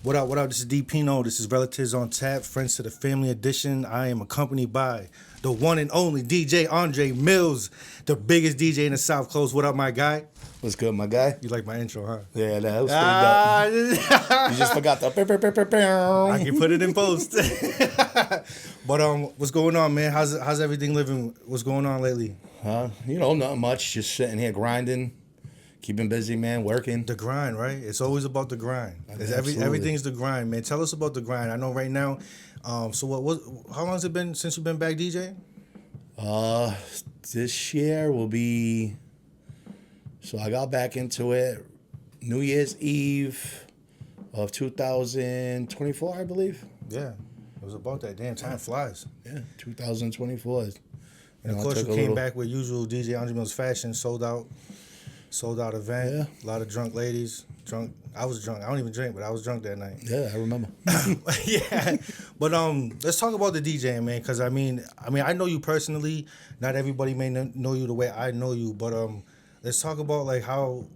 What up, what up? This is D Pino. This is Relatives on Tap, Friends to the Family Edition. I am accompanied by the one and only DJ Andre Millz, the biggest DJ in the South Coast. What up, my guy? What's good, my guy? You like my intro, huh? Yeah, that was pretty dope. You just forgot the... I can put it in post. But what's going on, man? How's everything living? What's going on lately? Not much. Just sitting here grinding, keeping busy, man, working. The grind, right? It's always about the grind. Everything's the grind, man. Tell us about the grind. I know right now. So how long has it been since you've been back DJing? This year will be... So I got back into it New Year's Eve of 2024, I believe. Yeah, it was about that. Damn, time flies. Yeah, 2024. And of course, you came back with usual DJ Andre Millz fashion, sold out event. Yeah. A lot of drunk ladies. I was drunk. I don't even drink, but I was drunk that night. Yeah, I remember. Yeah, but let's talk about the DJing, man. Because I mean, I know you personally. Not everybody may know you the way I know you, but let's talk about like how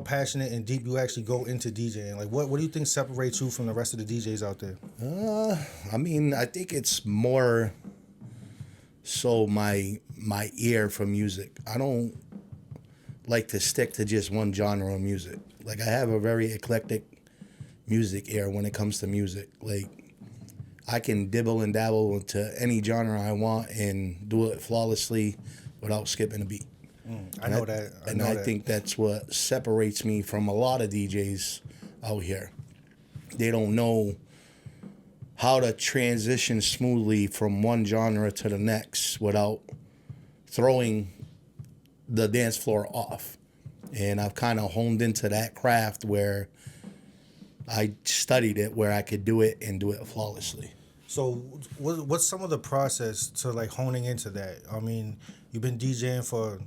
passionate and deep you actually go into DJing. Like, what do you think separates you from the rest of the DJs out there? I think it's more so my ear for music. I don't like to stick to just one genre of music. Like, I have a very eclectic music ear when it comes to music. Like, I can dibble and dabble into any genre I want and do it flawlessly without skipping a beat. I think that's what separates me from a lot of DJs out here. They don't know how to transition smoothly from one genre to the next without throwing the dance floor off. And I've kind of honed into that craft where I studied it, where I could do it and do it flawlessly. So what's some of the process to like honing into that? I mean, you've been DJing for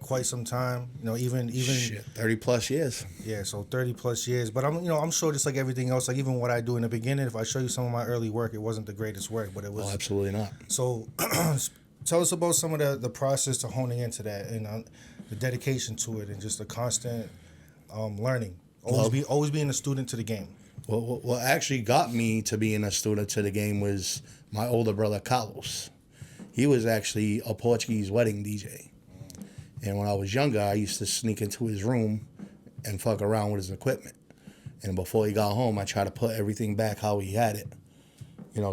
quite some time, even 30 plus years. Yeah, so 30 plus years. But I'm sure just like everything else, like even what I do in the beginning, if I show you some of my early work, it wasn't the greatest work, but it was. Oh, absolutely not. So tell us about some of the process to honing into that and the dedication to it and just the constant learning. Always being a student to the game. Well, what actually got me to being a student to the game was my older brother, Carlos. He was actually a Portuguese wedding DJ. And when I was younger, I used to sneak into his room and fuck around with his equipment. And before he got home, I tried to put everything back how he had it.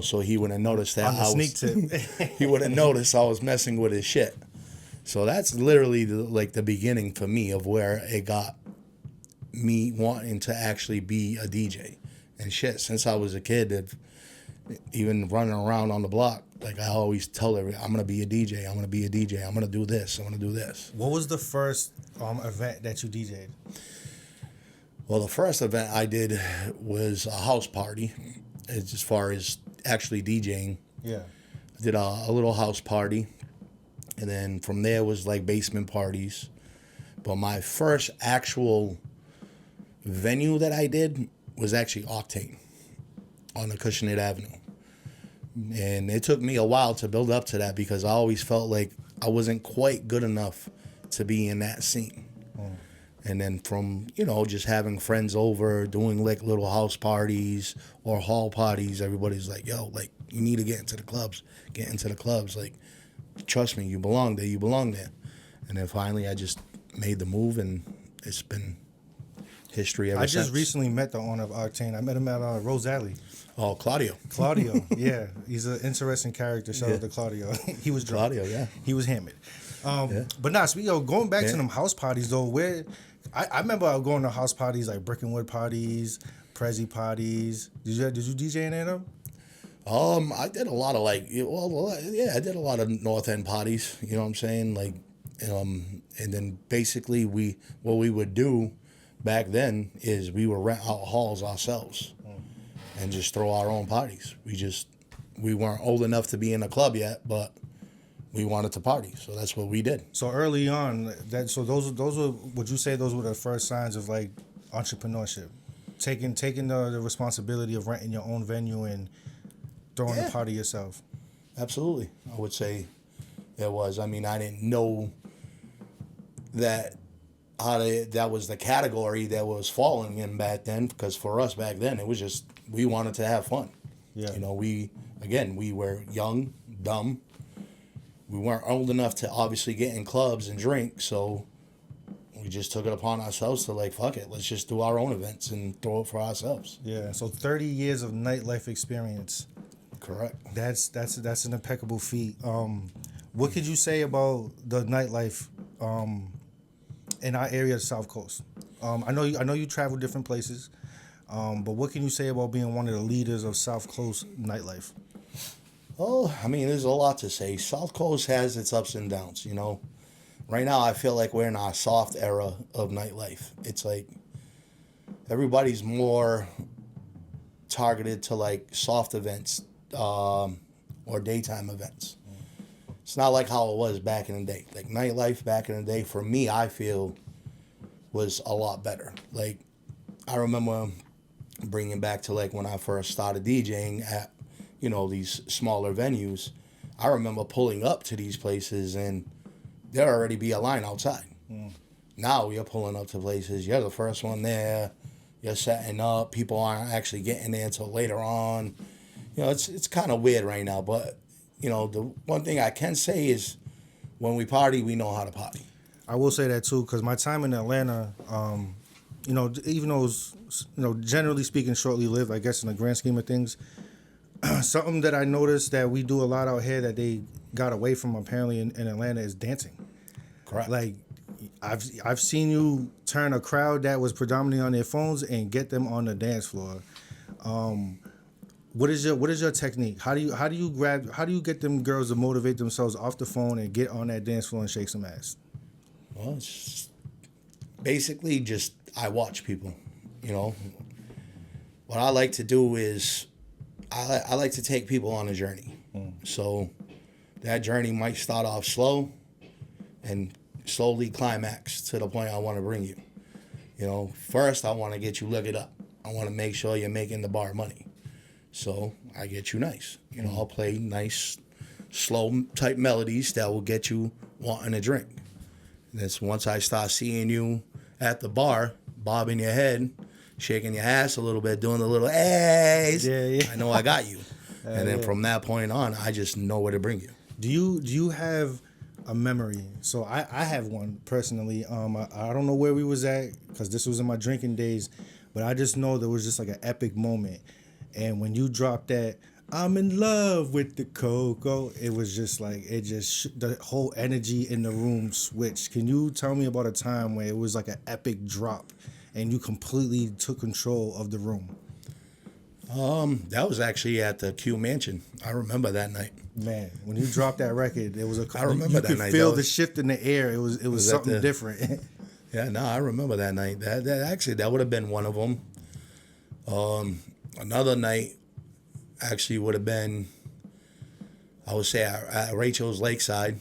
So he wouldn't notice that sneak tip. He wouldn't notice I was messing with his shit. So that's literally the beginning for me of where it got me wanting to actually be a DJ. And shit, since I was a kid, even running around on the block, like I always tell everyone, I'm going to be a DJ, I'm going to be a DJ, I'm going to do this, I'm going to do this. What was the first event that you DJ'd? Well, the first event I did was a house party, as far as actually DJing. Yeah. I did a little house party, and then from there was like basement parties. But my first actual venue that I did was actually Octane on the Acushnet Avenue. And it took me a while to build up to that because I always felt like I wasn't quite good enough to be in that scene. And then from, just having friends over, doing like little house parties or hall parties, everybody's like, yo, like, you need to get into the clubs. Like, trust me, you belong there. And then finally I just made the move, and it's been history ever since. I just recently met the owner of Octane. I met him at Rose Alley. Oh, Claudio, yeah. He's an interesting character. Shout out to Claudio. He was drunk. Claudio, yeah. He was hammered. But going back to them house parties, though, where I remember going to house parties like Brick and Wood parties, Prezi parties. Did you DJ any of them? I did a lot of I did a lot of North End parties, you know what I'm saying? Like, and then basically what we would do back then is we would rent out halls ourselves and just throw our own parties. We weren't old enough to be in a club yet, but we wanted to party, so that's what we did. So early on, those were, would you say those were the first signs of like entrepreneurship? Taking the responsibility of renting your own venue and throwing the party yourself? Absolutely. I would say it was. I mean, I didn't know that that was the category that was falling in back then. Because for us back then, it was just we wanted to have fun. Yeah. You know, we were young, dumb. We weren't old enough to obviously get in clubs and drink, so we just took it upon ourselves to like, fuck it, let's just do our own events and throw it for ourselves. Yeah. So 30 years of nightlife experience. Correct. That's an impeccable feat. What could you say about the nightlife in our area, the South Coast? I know you travel different places, but what can you say about being one of the leaders of South Coast nightlife? Oh, I mean, there's a lot to say. South Coast has its ups and downs, you know. Right now, I feel like we're in our soft era of nightlife. It's like everybody's more targeted to like soft events or daytime events. It's not like how it was back in the day. Like nightlife back in the day, for me, I feel was a lot better. Like I remember bringing back to like when I first started DJing at, you know, these smaller venues. I remember pulling up to these places and there already be a line outside. Now you're pulling up to places, you're the first one there, you're setting up, people aren't actually getting there until later on. You know, it's kind of weird right now, but you know, the one thing I can say is when we party, we know how to party. I will say that too, because my time in Atlanta, you know, even though it was, you know, generally speaking, shortly lived, I guess in the grand scheme of things, something that I noticed that we do a lot out here that they got away from apparently in Atlanta is dancing. Correct. Like, I've seen you turn a crowd that was predominantly on their phones and get them on the dance floor. What is your technique? How do you get them girls to motivate themselves off the phone and get on that dance floor and shake some ass? Well, it's basically just I watch people. You know, what I like to do is I like to take people on a journey. So that journey might start off slow and slowly climax to the point I want to bring you. You know, first I want to get you looking up. I want to make sure you're making the bar money. So I get you nice. You know, I'll play nice, slow type melodies that will get you wanting a drink. And that's once I start seeing you at the bar, bobbing your head, shaking your ass a little bit, doing the little A's. Yeah. I know I got you. And then from that point on, I just know where to bring you. Do you have a memory? So I have one personally. I don't know where we was at because this was in my drinking days, but I just know there was just like an epic moment. And when you dropped that, I'm in love with the cocoa, it was just like, the whole energy in the room switched. Can you tell me about a time where it was like an epic drop and you completely took control of the room? That was actually at the Q Mansion. I remember that night. Man, when you dropped that record, it was I remember that night. You could feel the shift in the air. It was something different. Yeah, no, I remember that night. That would have been one of them. Another night actually would have been, I would say, at Rachel's Lakeside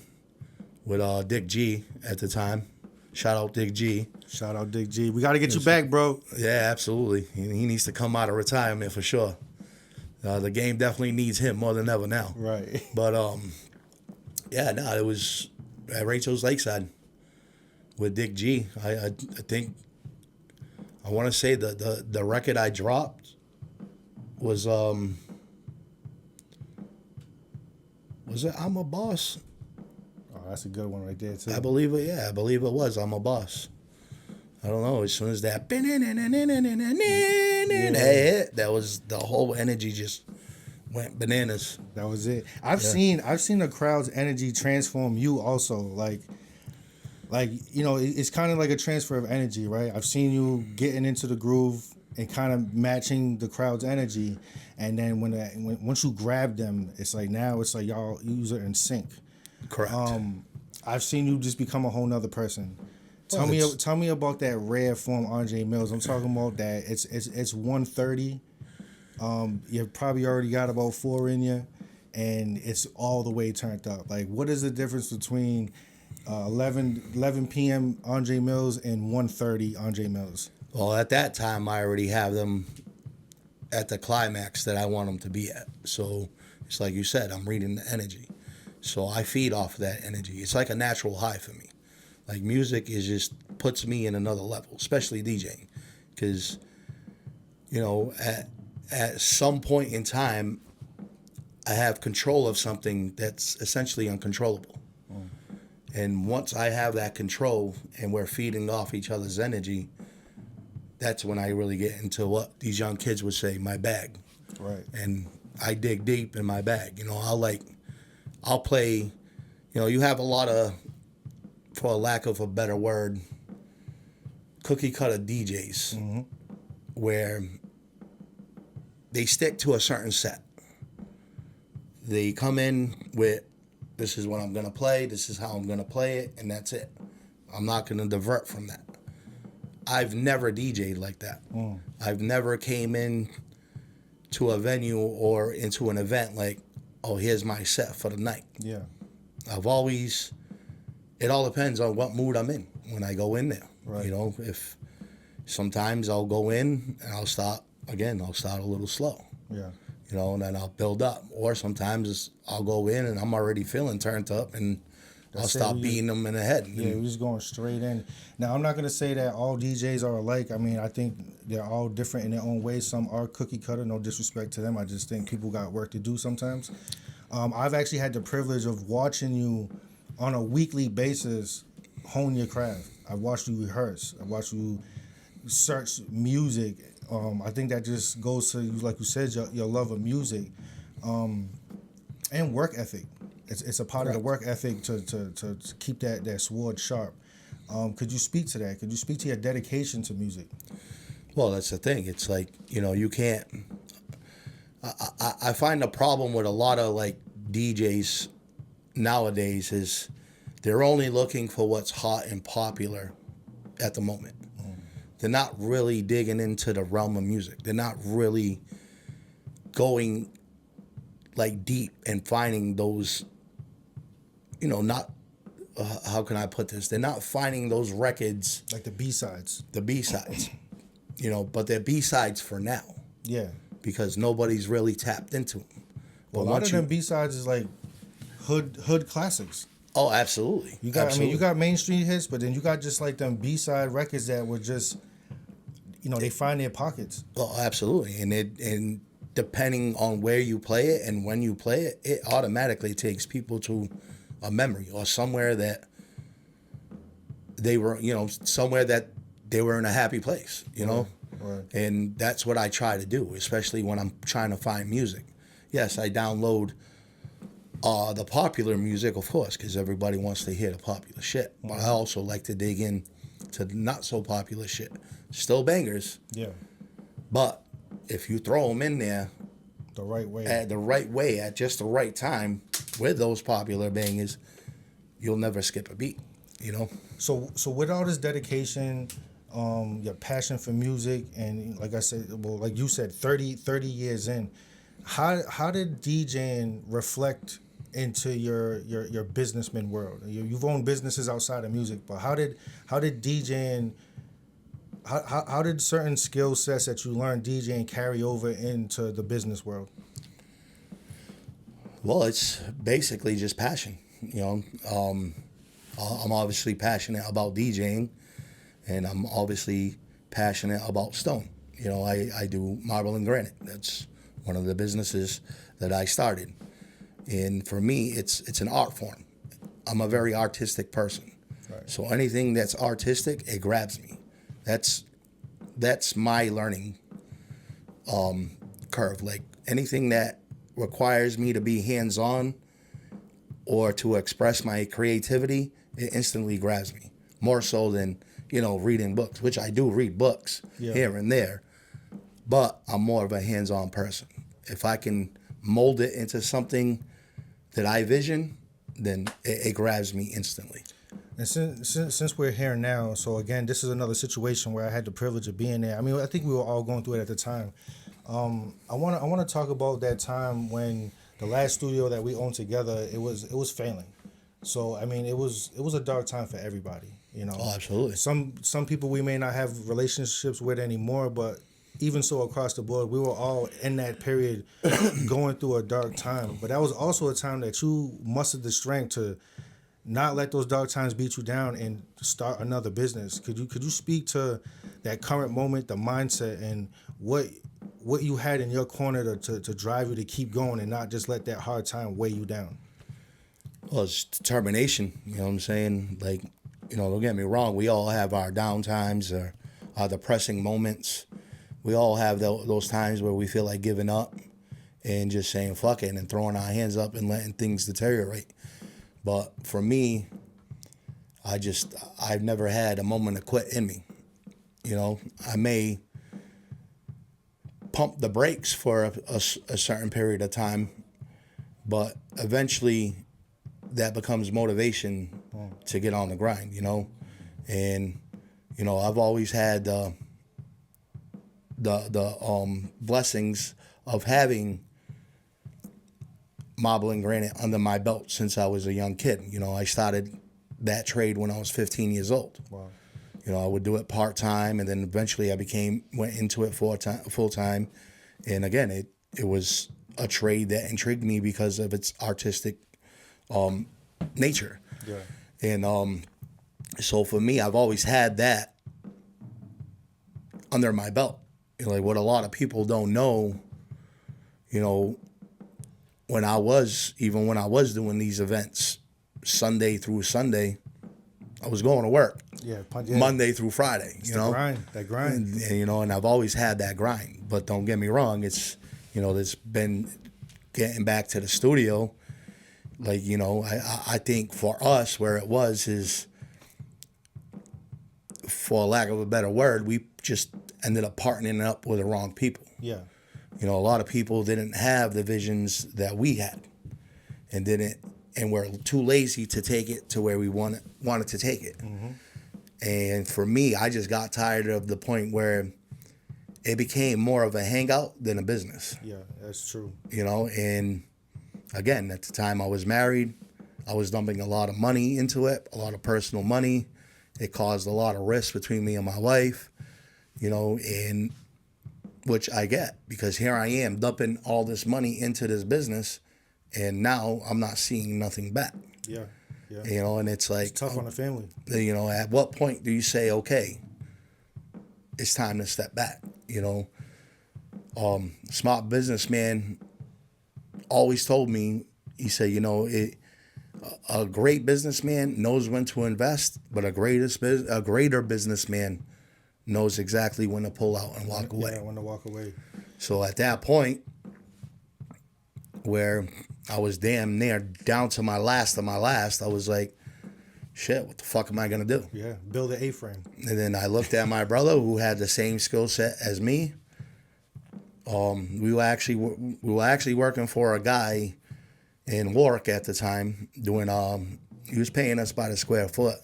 with Dick G at the time. Shout out Dick G. Shout out Dick G. We got to get you back, bro. Yeah, absolutely. He needs to come out of retirement for sure. The game definitely needs him more than ever now. Right. But, it was at Rachel's Lakeside with Dick G. I think, I want to say the record I dropped was it I'm a Boss? Oh, that's a good one right there, too. I believe it was I'm a Boss. I don't know, as soon as that that was, the whole energy just went bananas. That was it. I've seen the crowd's energy transform you also. Like you know, it's kind of like a transfer of energy, right? I've seen you getting into the groove and kind of matching the crowd's energy, and then once you grab them, it's like now it's like y'all are in sync. Correct. I've seen you just become a whole nother person. Tell me about that rare form Andre Millz. I'm talking about that. It's 1:30. You probably already got about 4 in you, and it's all the way turned up. Like, what is the difference between 11 p.m. Andre Millz and 1:30 Andre Millz? Well, at that time, I already have them at the climax that I want them to be at. So it's like you said, I'm reading the energy. So I feed off of that energy. It's like a natural high for me. Like music is just puts me in another level, especially DJing, because you know at some point in time I have control of something that's essentially uncontrollable. And once I have that control and we're feeding off each other's energy, that's when I really get into what these young kids would say, my bag. Right. And I dig deep in my bag. You know, I'll play, you know, you have a lot of, for a lack of a better word, cookie cutter DJs where they stick to a certain set. They come in with, this is what I'm going to play, this is how I'm going to play it, and that's it. I'm not going to divert from that. I've never DJ'd like that. I've never came in to a venue or into an event like, oh, here's my set for the night. Yeah. I've always, it all depends on what mood I'm in when I go in there. Right. You know, if sometimes I'll go in and I'll start a little slow. Yeah. You know, and then I'll build up. Or sometimes I'll go in and I'm already feeling turned up and I'll start beating them in the head. Yeah, we're just going straight in. Now, I'm not going to say that all DJs are alike. I mean, I think they're all different in their own way. Some are cookie cutter, no disrespect to them. I just think people got work to do sometimes. I've actually had the privilege of watching you on a weekly basis hone your craft. I've watched you rehearse. I've watched you search music. I think that just goes to, like you said, your love of music and work ethic. It's a part of the work ethic to keep that sword sharp. Could you speak to that? Could you speak to your dedication to music? Well, that's the thing. It's like, you know, you can't. I find the problem with a lot of like DJs nowadays is they're only looking for what's hot and popular at the moment. They're not really digging into the realm of music. They're not really going like deep and finding those, you know, not, how can I put this? They're not finding those records. Like the B-sides. The B-sides, you know, but they're B-sides for now. Yeah. Because nobody's really tapped into them. Well, a lot of them B-sides is like hood classics. Oh, absolutely. You got, absolutely. I mean, you got mainstream hits, but then you got just like them B-side records that were just, you know, they find their pockets. Oh, absolutely. And depending on where you play it and when you play it, it automatically takes people to a memory or somewhere that they were, you know, somewhere that they were in a happy place, you know? Right. And that's what I try to do, especially when I'm trying to find music. Yes, I download the popular music, of course, because everybody wants to hear the popular shit. But I also like to dig in to the not so popular shit. Still bangers. Yeah. But if you throw them in there the right way, at just the right time with those popular bangers, you'll never skip a beat, you know? So with all this dedication, your passion for music, and like I said, well, like you said, 30 years in, how did DJing reflect into your businessman world? You've owned businesses outside of music, but how did DJing, how did certain skill sets that you learned DJing carry over into the business world? Well, it's basically just passion, you know. I'm obviously passionate about DJing, and I'm obviously passionate about stone. You know, I do Marble and Granite. That's one of the businesses that I started. And for me, it's an art form. I'm a very artistic person. Right. So anything that's artistic, it grabs me. That's my learning curve. Like anything that requires me to be hands-on or to express my creativity, it instantly grabs me. More so than, you know, reading books, which I do read books here and there, but I'm more of a hands-on person. If I can mold it into something that I vision, then it grabs me instantly. And since we're here now, so again, this is another situation where I had the privilege of being there. I mean, I think we were all going through it at the time. I want to talk about that time when the last studio that we owned together, it was failing. So I mean, it was a dark time for everybody. You know. Oh, absolutely. Some people we may not have relationships with anymore, but even so, across the board, we were all in that period going through a dark time. But that was also a time that you mustered the strength to not let those dark times beat you down and start another business. Could you speak to that current moment, the mindset, and what you had in your corner to drive you to keep going and not just let that hard time weigh you down? Well, it's determination. You know what I'm saying? Like, don't get me wrong. We all have our down times or our depressing moments. We all have those times where we feel like giving up and just saying fuck it and throwing our hands up and letting things deteriorate. But for me, I've never had a moment of quit in me. I may pump the brakes for a certain period of time, but eventually that becomes motivation to get on the grind, And, I've always had the blessings of having Marble and Granite under my belt since I was a young kid. I started that trade when I was 15 years old. Wow. I would do it part-time, and then eventually I went into it full-time. And again, it was a trade that intrigued me because of its artistic nature. Yeah. And so for me, I've always had that under my belt. Like what a lot of people don't know, when I was doing these events Sunday through Sunday, I was going to work. Yeah. Monday through Friday. That grind. And I've always had that grind. But don't get me wrong, it's been getting back to the studio. Like, I think for us where it was is, for lack of a better word, we just ended up partnering up with the wrong people. Yeah. A lot of people didn't have the visions that we had and were too lazy to take it to where we wanted to take it. Mm-hmm. And for me, I just got tired of the point where it became more of a hangout than a business. Yeah, that's true. And again, at the time I was married, I was dumping a lot of money into it, a lot of personal money. It caused a lot of risk between me and my wife, and which I get because here I am dumping all this money into this business, and now I'm not seeing nothing back. Yeah. And it's like, it's tough on the family. At what point do you say, okay, it's time to step back? Smart businessman always told me, he said, a great businessman knows when to invest, but a greater businessman knows exactly when to pull out and walk away. Yeah, when to walk away. So at that point, where I was damn near down to my last of my last, I was like, shit, what the fuck am I going to do? Yeah, build an A-frame. And then I looked at my brother who had the same skill set as me. We were actually working for a guy in Warwick at the time doing, he was paying us by the square foot.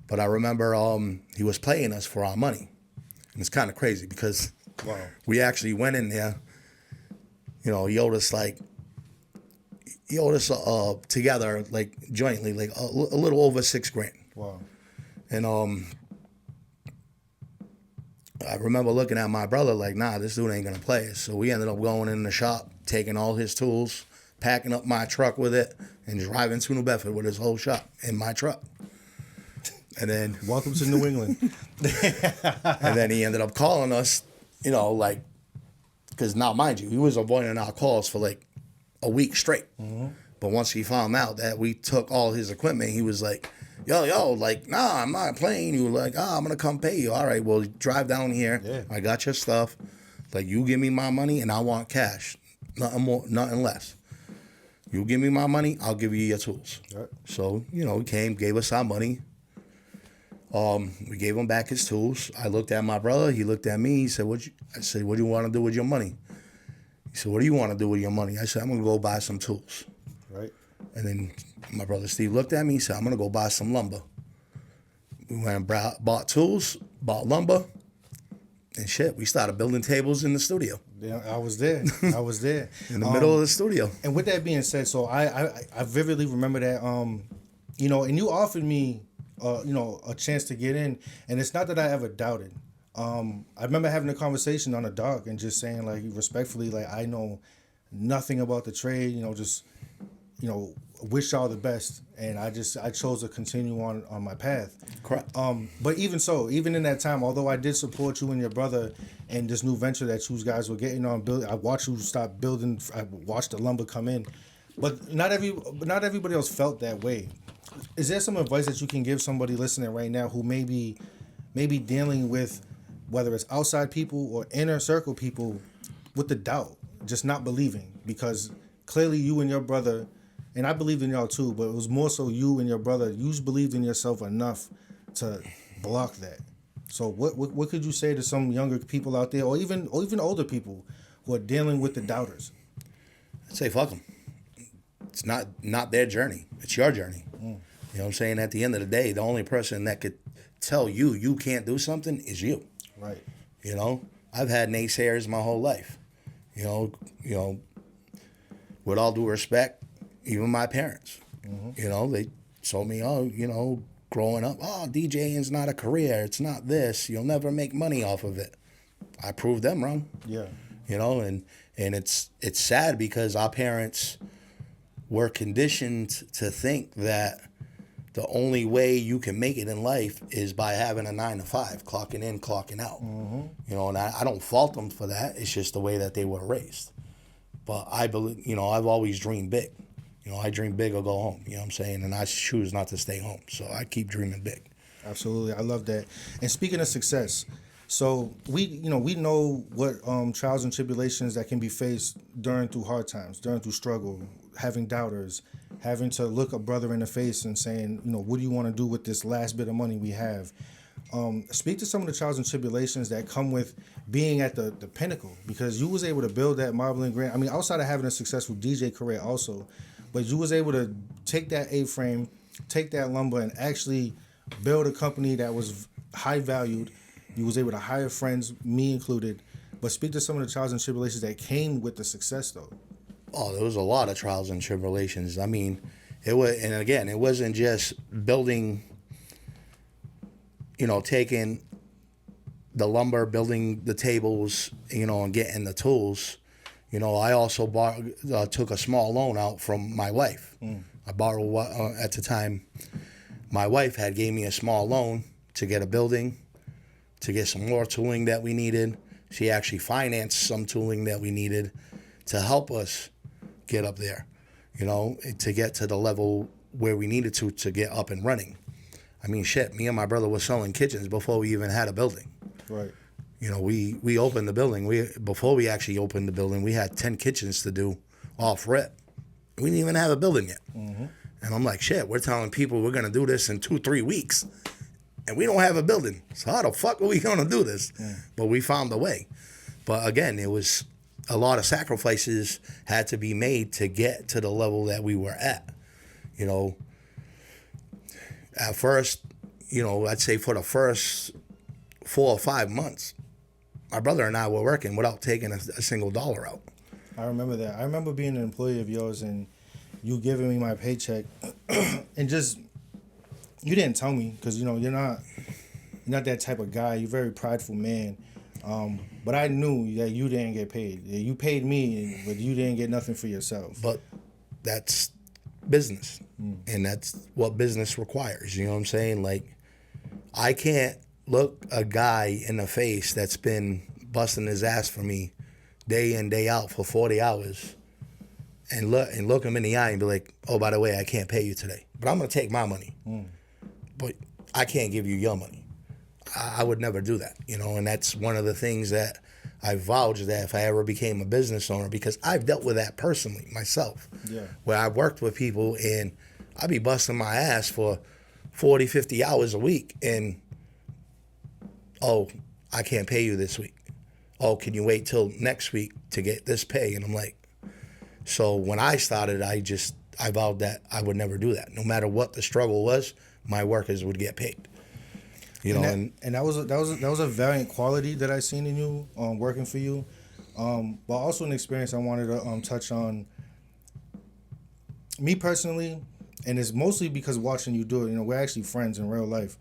But I remember he was paying us for our money. And it's kind of crazy because we actually went in there, he owed us together, like jointly, like a little over $6,000. Wow. And I remember looking at my brother like, nah, this dude ain't gonna play us. So we ended up going in the shop, taking all his tools, packing up my truck with it, and driving to New Bedford with his whole shop in my truck. And then welcome to New England. And then he ended up calling us, because now mind you, he was avoiding our calls for like a week straight. Mm-hmm. But once he found out that we took all his equipment, he was like, yo, like, nah, I'm not playing you. Like, I'm going to come pay you. All right, well, drive down here. Yeah. I got your stuff. Like, you give me my money and I want cash. Nothing more, nothing less. You give me my money, I'll give you your tools. Right. So, he came, gave us our money. We gave him back his tools. I looked at my brother. He looked at me. He said, I said, what do you want to do with your money? He said, what do you want to do with your money? I said, I'm going to go buy some tools. Right. And then my brother Steve looked at me. He said, I'm going to go buy some lumber. We went and bought tools, bought lumber, and shit. We started building tables in the studio. Yeah, I was there. In the middle of the studio. And with that being said, so I vividly remember that, and you offered me, a chance to get in, and it's not that I ever doubted. I remember having a conversation on a dock and just saying, like, respectfully, like, I know nothing about the trade, just, wish y'all the best, and I chose to continue on my path. Correct. But even so, even in that time, although I did support you and your brother in this new venture that you guys were getting on, I watched you stop building. I watched the lumber come in, but not everybody else felt that way. Is there some advice that you can give somebody listening right now who may be dealing with, whether it's outside people or inner circle people, with the doubt, just not believing? Because clearly you and your brother, and I believed in y'all too, but it was more so you and your brother, you believed in yourself enough to block that. So what could you say to some younger people out there, or even older people who are dealing with the doubters? I'd say fuck them. It's not their journey. It's your journey. You know what I'm saying? At the end of the day, the only person that could tell you can't do something is you. Right. You know, I've had naysayers my whole life. You know, with all due respect, even my parents. You know, they told me, growing up, DJing's not a career. It's not this. You'll never make money off of it. I proved them wrong. Yeah. You know, and it's sad because our parents were conditioned to think that the only way you can make it in life is by having a 9-to-5, clocking in, clocking out. You know, and I don't fault them for that. It's just the way that they were raised. But I believe, I've always dreamed big. I dream big or go home. You know what I'm saying? And I choose not to stay home. So I keep dreaming big. Absolutely. I love that. And speaking of success, so we know what trials and tribulations that can be faced through hard times, through struggle, having doubters, having to look a brother in the face and saying, what do you want to do with this last bit of money we have? Speak to some of the trials and tribulations that come with being at the pinnacle, because you was able to build that Marble and Granite. I mean, outside of having a successful DJ career also, but you was able to take that A-frame, take that lumber, and actually build a company that was high valued. You was able to hire friends, me included. But speak to some of the trials and tribulations that came with the success, though. Oh, there was a lot of trials and tribulations. I mean, it wasn't just building, taking the lumber, building the tables, and getting the tools. I also took a small loan out from my wife. I borrowed, at the time, my wife had gave me a small loan to get a building, to get some more tooling that we needed. She actually financed some tooling that we needed to help us get up there, to get to the level where we needed to get up and running. I mean, shit, me and my brother were selling kitchens before we even had a building. Right. We opened the building. Before we actually opened the building, we had 10 kitchens to do off rip. We didn't even have a building yet. And I'm like, shit, we're telling people we're going to do this in 2-3 weeks, and we don't have a building. So how the fuck are we going to do this? But we found a way. But again, it was a lot of sacrifices had to be made to get to the level that we were at. At first, I'd say for the first 4 or 5 months, my brother and I were working without taking a single dollar out. I remember that. I remember being an employee of yours and you giving me my paycheck and just, you didn't tell me because, you're not that type of guy. You're a very prideful man. But I knew that you didn't get paid. You paid me, but you didn't get nothing for yourself. But that's business. And that's what business requires. You know what I'm saying? Like, I can't look a guy in the face that's been busting his ass for me day in, day out for 40 hours and look him in the eye and be like, oh, by the way, I can't pay you today. But I'm going to take my money. But I can't give you your money. I would never do that, and that's one of the things that I vouch that if I ever became a business owner, because I've dealt with that personally myself, where I've worked with people and I'd be busting my ass for 40, 50 hours a week and, oh, I can't pay you this week. Oh, can you wait till next week to get this pay? And I'm like, so when I started, I vowed that I would never do that. No matter what the struggle was, my workers would get paid. And that was a valiant quality that I seen in you, working for you, but also an experience I wanted to touch on. Me personally, and it's mostly because watching you do it. We're actually friends in real life,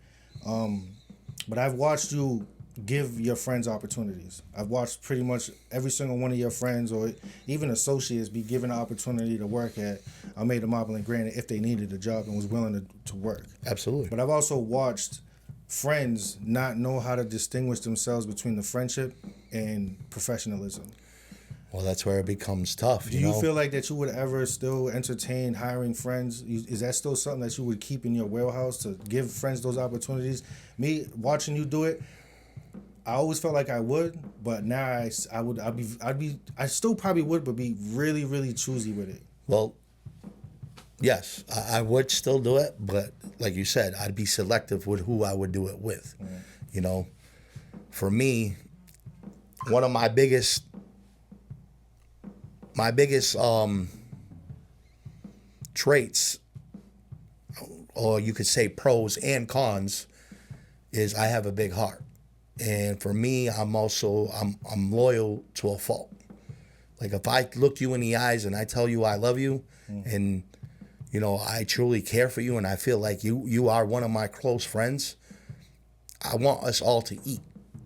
but I've watched you give your friends opportunities. I've watched pretty much every single one of your friends or even associates be given an opportunity to work at Marble and Granite if they needed a job and was willing to work. Absolutely. But I've also watched friends not know how to distinguish themselves between the friendship and professionalism. Well, that's where it becomes tough. Do you feel like that you would ever still entertain hiring friends? Is that still something that you would keep in your wheelhouse to give friends those opportunities? Me watching you do it, I always felt like I would, but now I still probably would, but be really, really choosy with it. Well, yes, I would still do it, but like you said, I'd be selective with who I would do it with. Mm. You know, for me, one of my biggest traits, or you could say pros and cons, is I have a big heart. And for me, I'm loyal to a fault. Like if I look you in the eyes and I tell you I love you, and you know I truly care for you, and I feel like you are one of my close friends, I want us all to eat.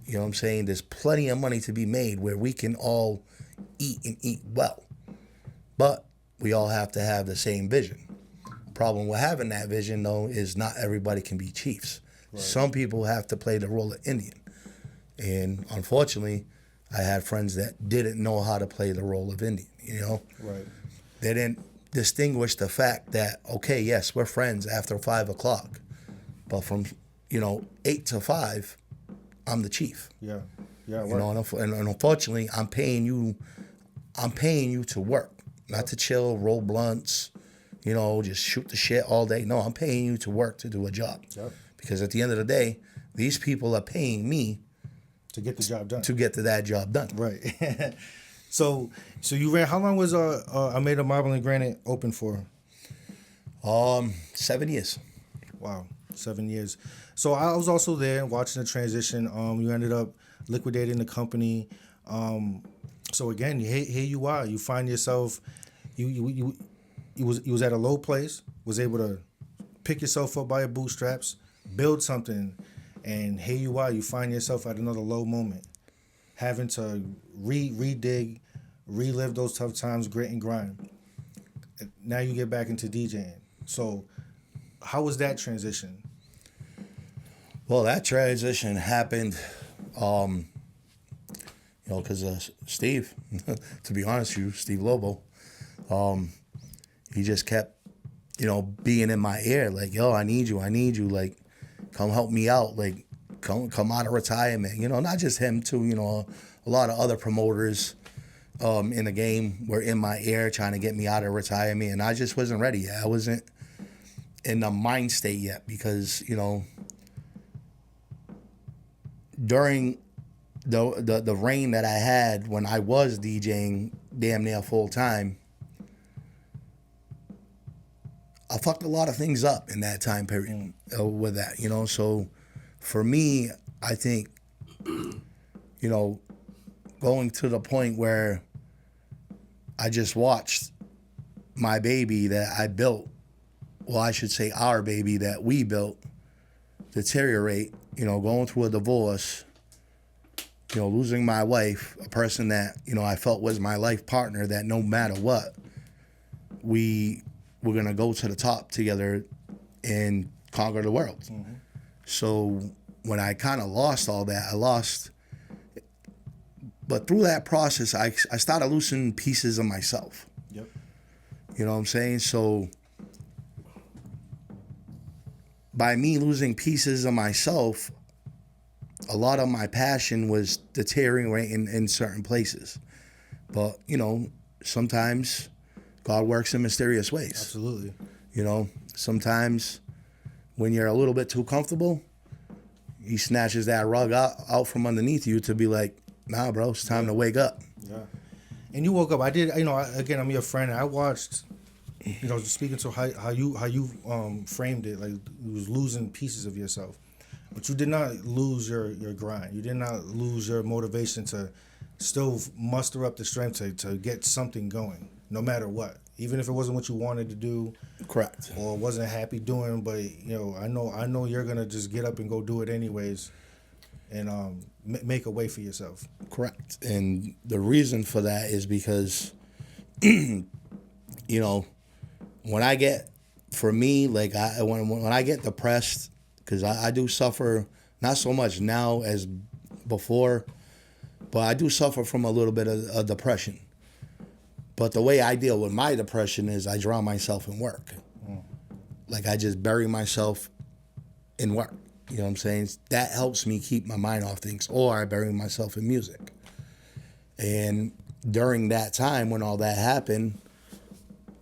You know what I'm saying? There's plenty of money to be made where we can all eat and eat well. But we all have to have the same vision. Problem with having that vision, though, is not everybody can be chiefs. Right. Some people have to play the role of Indian. And unfortunately, I had friends that didn't know how to play the role of Indian, you know? Right. They didn't distinguish the fact that, okay, yes, we're friends after 5 o'clock. But from, 8 to 5, I'm the chief. Yeah. Yeah. You know, and unfortunately, I'm paying you to work, not to chill, roll blunts, just shoot the shit all day. No, I'm paying you to work to do a job. Yep. Because at the end of the day, these people are paying me to get the job done. To get to that job done. Right. So you ran. How long was I Made a Marble and Granite open for? 7 years. Wow, 7 years. So I was also there watching the transition. You ended up liquidating the company. So again, here you are. You find yourself. You was at a low place. Was able to pick yourself up by your bootstraps, build something, and here you are. You find yourself at another low moment, having to redig, relive those tough times, grit and grind. Now you get back into DJing. So, how was that transition? Well, that transition happened, because Steve, to be honest with you, Steve Lobo, he just kept, being in my ear, like, yo, I need you, like, come help me out, like, come out of retirement, not just him too, a lot of other promoters in the game were in my ear trying to get me out of retirement, and I just wasn't ready yet. I wasn't in the mind state yet because, during the reign that I had when I was DJing damn near full time, I fucked a lot of things up in that time period with that, So for me, I think, going to the point where I just watched my baby that I built, well, I should say our baby that we built, deteriorate, going through a divorce, losing my wife, a person that, I felt was my life partner, that no matter what, we were going to go to the top together and conquer the world. Mm-hmm. So when I kind of lost all that, but through that process, I started losing pieces of myself. Yep. You know what I'm saying? So by me losing pieces of myself, a lot of my passion was deteriorating in certain places. But, sometimes God works in mysterious ways. Absolutely. Sometimes when you're a little bit too comfortable, he snatches that rug out from underneath you to be like, nah, bro, it's time to wake up. Yeah. And you woke up. I did, again, I'm your friend. I watched, speaking to how you framed it, like you was losing pieces of yourself. But you did not lose your grind. You did not lose your motivation to still muster up the strength to get something going, no matter what. Even if it wasn't what you wanted to do. Correct. Or wasn't happy doing, but I know you're gonna just get up and go do it anyways. and make a way for yourself. Correct. And the reason for that is because, you know, when I get, for me, like when I get depressed, because I do suffer, not so much now as before, but I do suffer from a little bit of depression. But the way I deal with my depression is I drown myself in work. Like I just bury myself in work. You know what I'm saying? That helps me keep my mind off things. Or I bury myself in music. And during that time when all that happened,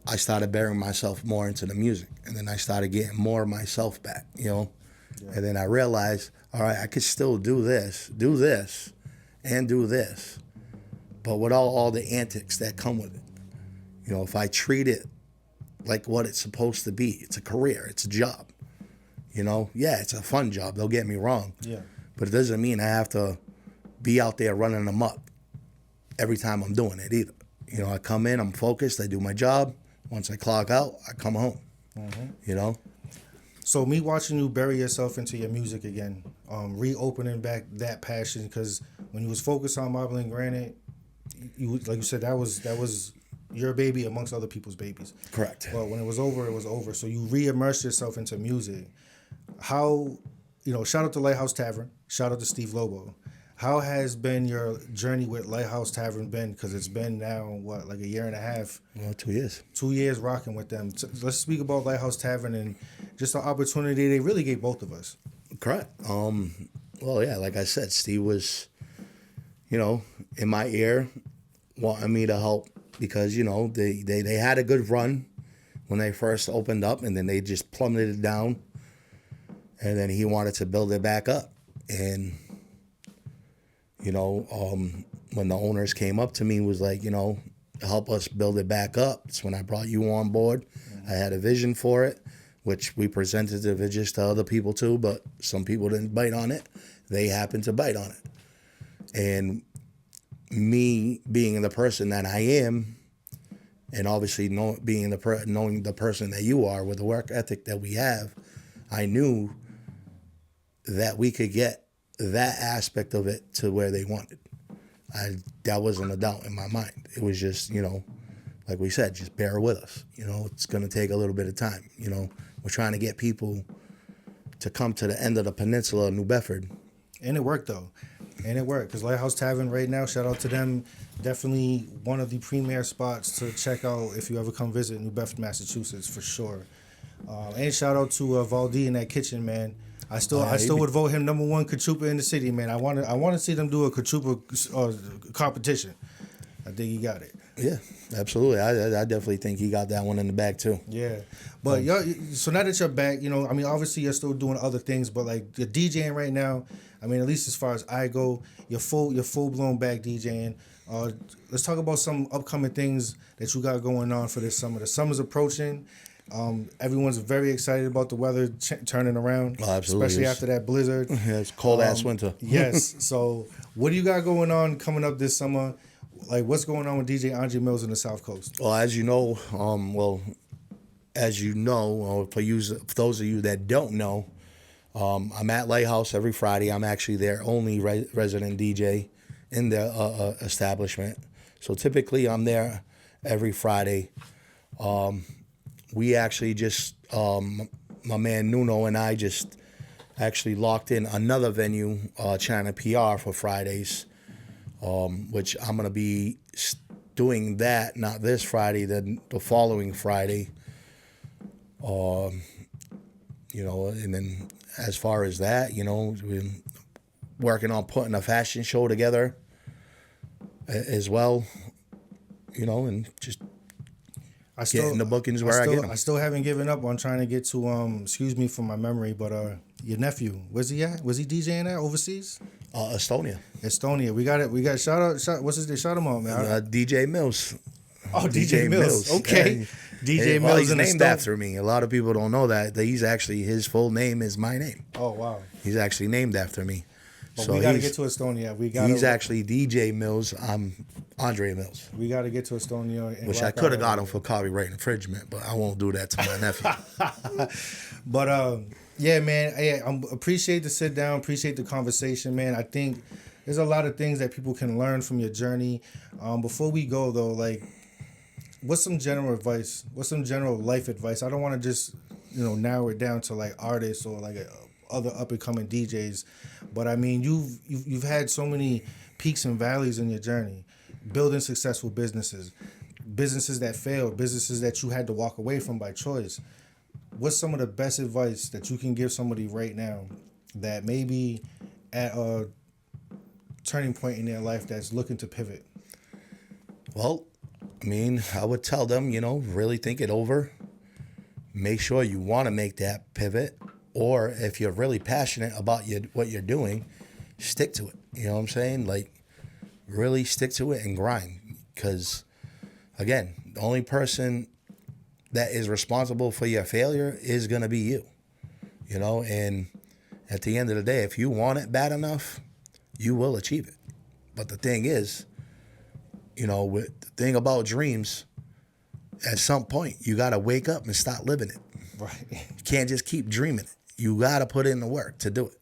I started burying myself more into the music. And then I started getting more of myself back, you know? Yeah. And then I realized, all right, I could still do this, and do this. But without all the antics that come with it. You know, if I treat it like what it's supposed to be, it's a career, it's a job. You know, yeah, it's a fun job, don't get me wrong. Yeah. But it doesn't mean I have to be out there running amok every time I'm doing it either. You know, I come in, I'm focused, I do my job. Once I clock out, I come home. You know? So me watching you bury yourself into your music again, reopening back that passion, because when you was focused on Marble and Granite, you like you said, that was your baby amongst other people's babies. Correct. Well, when it was over, it was over. So you re-immersed yourself into music. How, you know, shout out to Lighthouse Tavern, shout out to Steve Lobo. How has been your journey with Lighthouse Tavern been? Because it's been now, what, like a year and a half? Well, 2 years. 2 years rocking with them. Let's speak about Lighthouse Tavern and just the opportunity they really gave both of us. Correct. Well, yeah, like I said, Steve was, you know, in my ear, wanting me to help because, you know, they had a good run when they first opened up, and then they just plummeted down, and then he wanted to build it back up. And, you know, when the owners came up to me, was like, you know, help us build it back up. It's when I brought you on board. I had a vision for it, which we presented the visions to other people too, but some people didn't bite on it. They happened to bite on it. And me being the person that I am, and obviously knowing the person that you are with the work ethic that we have, I knew that we could get that aspect of it to where they wanted. That wasn't a doubt in my mind. It was just, you know, like we said, just bear with us. You know, it's going to take a little bit of time. You know, we're trying to get people to come to the end of the peninsula of New Bedford. And it worked, though. And it worked, because Lighthouse Tavern right now, shout out to them, definitely one of the premier spots to check out if you ever come visit New Bedford, Massachusetts, for sure. And shout out to Valdi in that kitchen, man. I still would vote him number one cachupa in the city, man. I want to see them do a cachupa competition. I think he got it. Yeah, absolutely. I definitely think he got that one in the bag too. Yeah, but y'all, so now that you're back, you know, I mean, obviously you're still doing other things, but like you're DJing right now. I mean, at least as far as I go, you're full blown back DJing. Let's talk about some upcoming things that you got going on for this summer. The summer's approaching. Everyone's very excited about the weather turning around, especially after that blizzard. Yeah, it's cold ass winter. Yes. So, what do you got going on coming up this summer? Like, what's going on with DJ Andre Millz in the South Coast? Well, as you know, for those of you that don't know, I'm at Lighthouse every Friday. I'm actually their only resident DJ in their establishment. So typically, I'm there every Friday. We actually just, my man Nuno and I just actually locked in another venue, China PR, for Fridays, which I'm going to be doing that, not this Friday, then the following Friday. You know, and then as far as that, you know, we're working on putting a fashion show together as well, you know, and just getting the bookings where I get them. I still haven't given up on trying to get to, excuse me for my memory, but your nephew, where's he at? Was he DJing at overseas? Estonia. We got shout out. What's his name? Shout him out, man. DJ Millz. Oh, DJ Millz. Okay. DJ Millz. He's named after me. A lot of people don't know that he's actually, his full name is my name. Oh, wow. He's actually named after me. But so we got to get to Estonia. He's actually DJ Millz. I'm Andre Millz. We got to get to Estonia. Which I could have got him for copyright infringement, but I won't do that to my nephew. But Yeah, man. Hey, appreciate the sit down. Appreciate the conversation, man. I think there's a lot of things that people can learn from your journey. Before we go though, like, what's some general advice? What's some general life advice? I don't want to just narrow it down to like artists or like other up and coming DJs, but I mean you've had so many peaks and valleys in your journey, building successful businesses, businesses that failed, businesses that you had to walk away from by choice. What's some of the best advice that you can give somebody right now that maybe at a turning point in their life that's looking to pivot? Well, I mean, I would tell them, really think it over. Make sure you want to make that pivot. Or if you're really passionate about what you're doing, stick to it. You know what I'm saying? Like, really stick to it and grind. Because, again, the only person that is responsible for your failure is going to be you. And at the end of the day, if you want it bad enough, you will achieve it. But the thing is, with the thing about dreams, at some point, you got to wake up and start living it. Right. You can't just keep dreaming it. You got to put in the work to do it.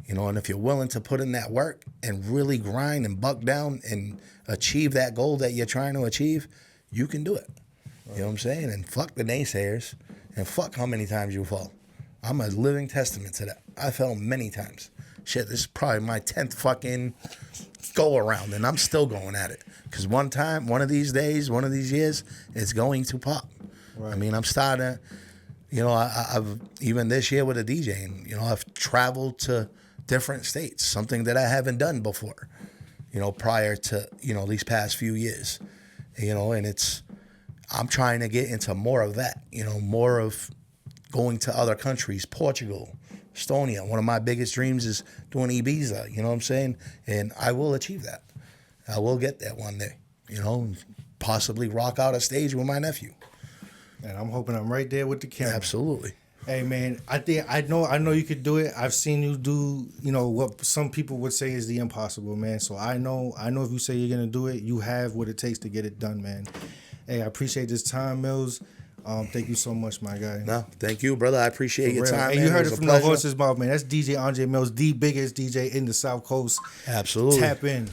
And if you're willing to put in that work and really grind and buck down and achieve that goal that you're trying to achieve, you can do it. Right. You know what I'm saying? And fuck the naysayers and fuck how many times you fall. I'm a living testament to that. I fell many times. Shit, this is probably my 10th fucking go around, and I'm still going at it. Because one of these days, one of these years, it's going to pop. Right. I mean, I'm starting to, I've, even this year with the DJing, I've traveled to different states, something that I haven't done before, prior to, these past few years, and I'm trying to get into more of that, more of going to other countries, Portugal, Estonia. One of my biggest dreams is doing Ibiza, you know what I'm saying? And I will achieve that. I will get that one day, possibly rock out a stage with my nephew. And I'm hoping I'm right there with the camera. Absolutely. Hey man, I know you could do it. I've seen you do, what some people would say is the impossible, man. So I know if you say you're gonna do it, you have what it takes to get it done, man. Hey, I appreciate this time, Millz. Thank you so much, my guy. No, thank you, brother. I appreciate your time. And man. you heard it from the horse's mouth, man. That's DJ Andre Millz, the biggest DJ in the South Coast. Absolutely. Tap in.